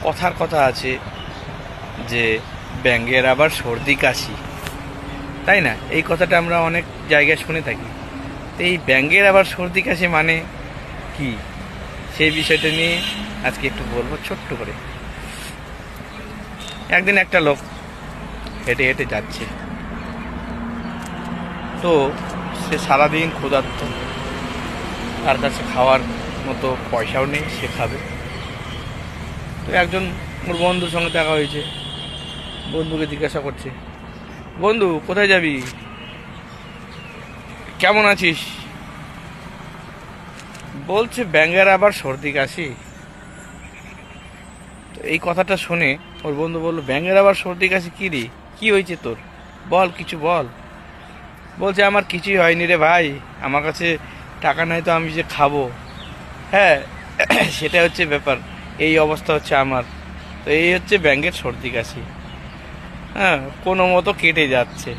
কথার কথা আছে যে ব্যাঙের আবার সর্দি কাশি, তাই না? এই কথাটা আমরা অনেক জায়গায় শুনে থাকি। তো এই ব্যাঙের আবার সর্দি কাশি মানে কি, সেই বিষয়টা নিয়ে আজকে একটু বলবো ছোট্ট করে। একদিন একটা লোক হেঁটে হেঁটে যাচ্ছে, তো সে সারাদিন ক্ষুধার্ত, তার কাছে খাওয়ার মতো পয়সাও নেই, সে খাবে। তো একজন ওর বন্ধুর সঙ্গে দেখা হয়েছে, বন্ধুকে জিজ্ঞাসা করছে, বন্ধু কোথায় যাবি, কেমন আছিস? বলছে ব্যাঙের আবার সর্দি কাশি। তো এই কথাটা শুনে ওর বন্ধু বলল, ব্যাঙের আবার সর্দি কাশি কী রে, কী হয়েছে তোর, বল কিছু বল। বলছে, আমার কিছুই হয়নি রে ভাই, আমার কাছে টাকা নাই তো আমি যে খাবো। হ্যাঁ, সেটা হচ্ছে ব্যাপার, এই অবস্থা হচ্ছে আমার। তো এই হচ্ছে ব্যাঙের সর্দি কাশি। হ্যাঁ, কোনো মতো কেটে যাচ্ছে।